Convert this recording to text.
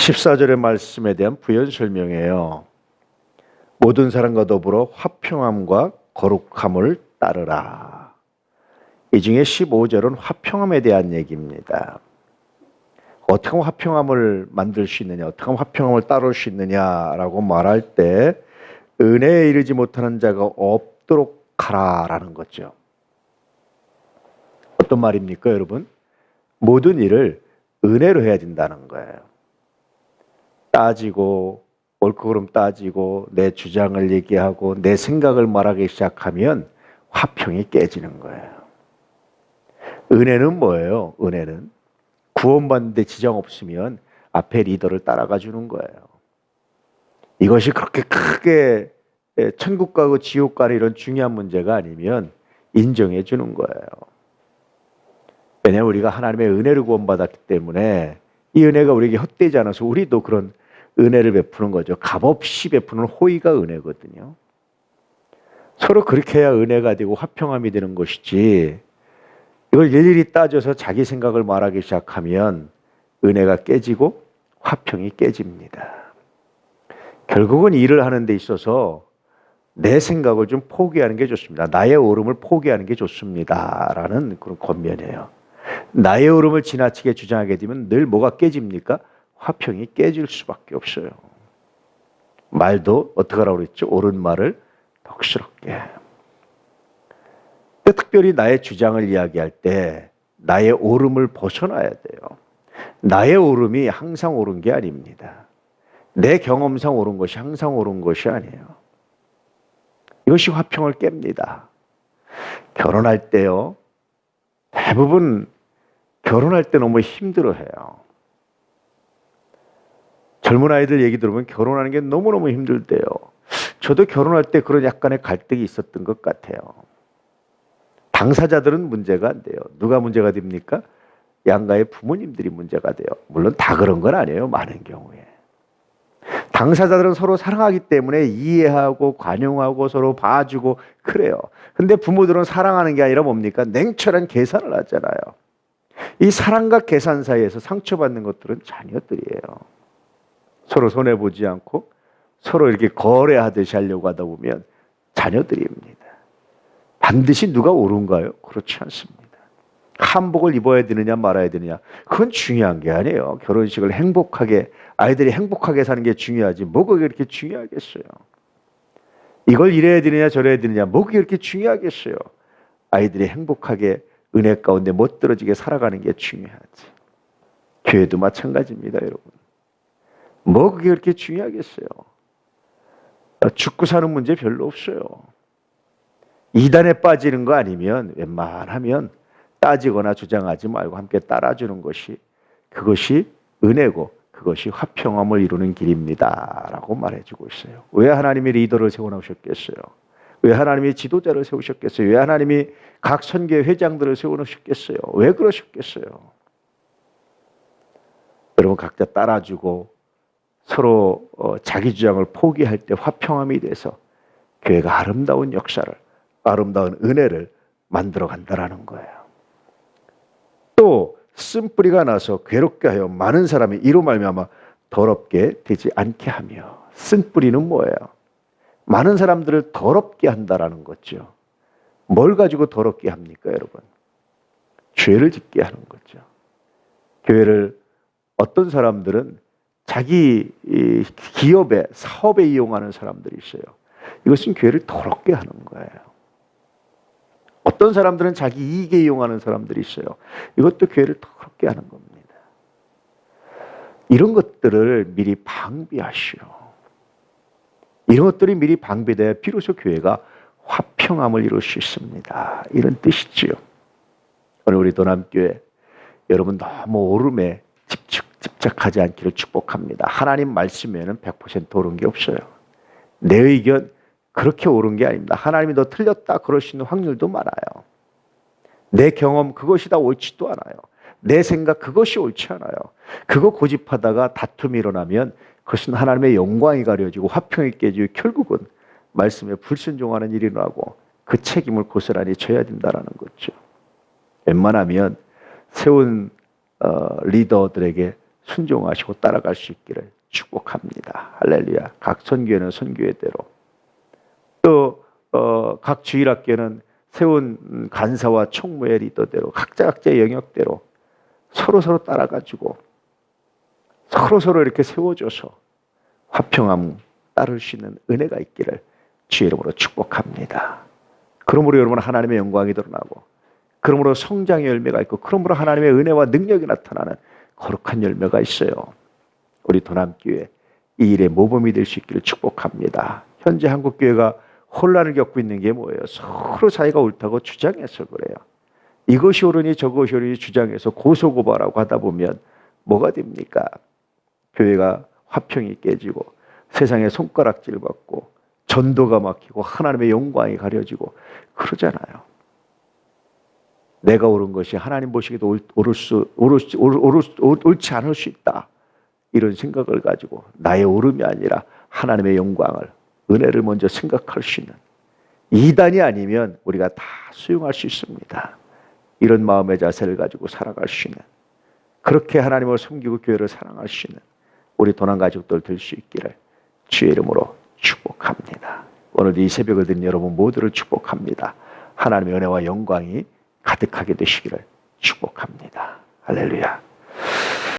14절의 말씀에 대한 부연 설명이에요. 모든 사람과 더불어 화평함과 거룩함을 따르라. 이 중에 15절은 화평함에 대한 얘기입니다. 어떻게 하면 화평함을 만들 수 있느냐, 어떻게 하면 화평함을 따를 수 있느냐라고 말할 때 은혜에 이르지 못하는 자가 없도록 하라라는 거죠. 어떤 말입니까, 여러분? 모든 일을 은혜로 해야 된다는 거예요. 따지고 옳고 그름 따지고 내 주장을 얘기하고 내 생각을 말하기 시작하면 화평이 깨지는 거예요. 은혜는 뭐예요? 은혜는 구원받는데 지장 없으면 앞에 리더를 따라가 주는 거예요. 이것이 그렇게 크게 천국 가고 지옥 가는 이런 중요한 문제가 아니면 인정해 주는 거예요. 왜냐하면 우리가 하나님의 은혜를 구원받았기 때문에 이 은혜가 우리에게 헛되지 않아서 우리도 그런 은혜를 베푸는 거죠. 값없이 베푸는 호의가 은혜거든요. 서로 그렇게 해야 은혜가 되고 화평함이 되는 것이지, 이걸 일일이 따져서 자기 생각을 말하기 시작하면 은혜가 깨지고 화평이 깨집니다. 결국은 일을 하는 데 있어서 내 생각을 좀 포기하는 게 좋습니다. 나의 옳음을 포기하는 게 좋습니다 라는 그런 권면이에요. 나의 옳음을 지나치게 주장하게 되면 늘 뭐가 깨집니까? 화평이 깨질 수밖에 없어요. 말도 어떻게 하라고 그랬죠? 옳은 말을 덕스럽게. 특별히 나의 주장을 이야기할 때 나의 옳음을 벗어나야 돼요. 나의 옳음이 항상 옳은 게 아닙니다. 내 경험상 옳은 것이 항상 옳은 것이 아니에요. 이것이 화평을 깹니다. 결혼할 때요, 대부분 결혼할 때 너무 힘들어해요. 젊은 아이들 얘기 들으면 결혼하는 게 너무너무 힘들대요. 저도 결혼할 때 그런 약간의 갈등이 있었던 것 같아요. 당사자들은 문제가 안 돼요. 누가 문제가 됩니까? 양가의 부모님들이 문제가 돼요. 물론 다 그런 건 아니에요. 많은 경우에. 당사자들은 서로 사랑하기 때문에 이해하고 관용하고 서로 봐주고 그래요. 근데 부모들은 사랑하는 게 아니라 뭡니까? 냉철한 계산을 하잖아요. 이 사랑과 계산 사이에서 상처받는 것들은 자녀들이에요. 서로 손해보지 않고 서로 이렇게 거래하듯이 하려고 하다 보면 자녀들입니다. 반드시 누가 옳은가요? 그렇지 않습니다. 한복을 입어야 되느냐 말아야 되느냐, 그건 중요한 게 아니에요. 결혼식을 행복하게, 아이들이 행복하게 사는 게 중요하지 뭐가 그렇게 중요하겠어요. 이걸 이래야 되느냐 저래야 되느냐 뭐가 그렇게 중요하겠어요. 아이들이 행복하게 은혜 가운데 못 떨어지게 살아가는 게 중요하지. 교회도 마찬가지입니다, 여러분. 뭐 그게 그렇게 중요하겠어요. 죽고 사는 문제 별로 없어요. 이단에 빠지는 거 아니면 웬만하면 따지거나 주장하지 말고 함께 따라주는 것이, 그것이 은혜고 그것이 화평함을 이루는 길입니다 라고 말해주고 있어요. 왜 하나님이 리더를 세워놓으셨겠어요? 왜 하나님이 지도자를 세우셨겠어요? 왜 하나님이 각 선교회 회장들을 세워놓으셨겠어요? 왜 그러셨겠어요? 여러분, 각자 따라주고 서로 자기 주장을 포기할 때 화평함이 돼서 교회가 아름다운 역사를, 아름다운 은혜를 만들어 간다라는 거예요. 또 쓴뿌리가 나서 괴롭게 하여 많은 사람이 이로 말미암아 더럽게 되지 않게 하며. 쓴뿌리는 뭐예요? 많은 사람들을 더럽게 한다라는 거죠. 뭘 가지고 더럽게 합니까, 여러분? 죄를 짓게 하는 거죠. 교회를 어떤 사람들은 자기 기업에, 사업에 이용하는 사람들이 있어요. 이것은 교회를 더럽게 하는 거예요. 어떤 사람들은 자기 이익에 이용하는 사람들이 있어요. 이것도 교회를 더럽게 하는 겁니다. 이런 것들을 미리 방비하시오. 이런 것들이 미리 방비돼야 비로소 교회가 화평함을 이룰 수 있습니다. 이런 뜻이지요. 오늘 우리 도남교회 여러분 너무 옳음에 집착하지 않기를 축복합니다. 하나님 말씀에는 100% 옳은 게 없어요. 내 의견 그렇게 옳은 게 아닙니다. 하나님이 너 틀렸다 그럴 수 있는 확률도 많아요. 내 경험 그것이 다 옳지도 않아요. 내 생각 그것이 옳지 않아요. 그거 고집하다가 다툼이 일어나면 그것은 하나님의 영광이 가려지고 화평이 깨지고 결국은 말씀에 불순종하는 일이 일어나고 그 책임을 고스란히 져야 된다는 거죠. 웬만하면 세운 리더들에게 순종하시고 따라갈 수 있기를 축복합니다. 할렐루야. 각 선교회는 선교회대로, 또 각 주일학교는 세운 간사와 총무의 리더대로 각자의 영역대로 서로 따라가지고 서로 이렇게 세워줘서 화평함 따를 수 있는 은혜가 있기를 주의 이름으로 축복합니다. 그러므로 여러분 하나님의 영광이 드러나고, 그러므로 성장의 열매가 있고, 그러므로 하나님의 은혜와 능력이 나타나는 거룩한 열매가 있어요. 우리 도남교회 이 일의 모범이 될 수 있기를 축복합니다. 현재 한국교회가 혼란을 겪고 있는 게 뭐예요? 서로 자기가 옳다고 주장해서 그래요. 이것이 옳으니 저것이 옳으니 주장해서 고소고발하고 하다 보면 뭐가 됩니까? 교회가 화평이 깨지고 세상에 손가락질 받고 전도가 막히고 하나님의 영광이 가려지고 그러잖아요. 내가 옳은 것이 하나님 보시기에도 옳지 않을 수 있다, 이런 생각을 가지고 나의 옳음이 아니라 하나님의 영광을, 은혜를 먼저 생각할 수 있는, 이단이 아니면 우리가 다 수용할 수 있습니다. 이런 마음의 자세를 가지고 살아갈 수 있는, 그렇게 하나님을 섬기고 교회를 사랑할 수 있는 우리 도난 가족들 될 수 있기를 주의 이름으로 축복합니다. 오늘 이 새벽을 드린 여러분 모두를 축복합니다. 하나님의 은혜와 영광이 가득하게 되시기를 축복합니다. 할렐루야.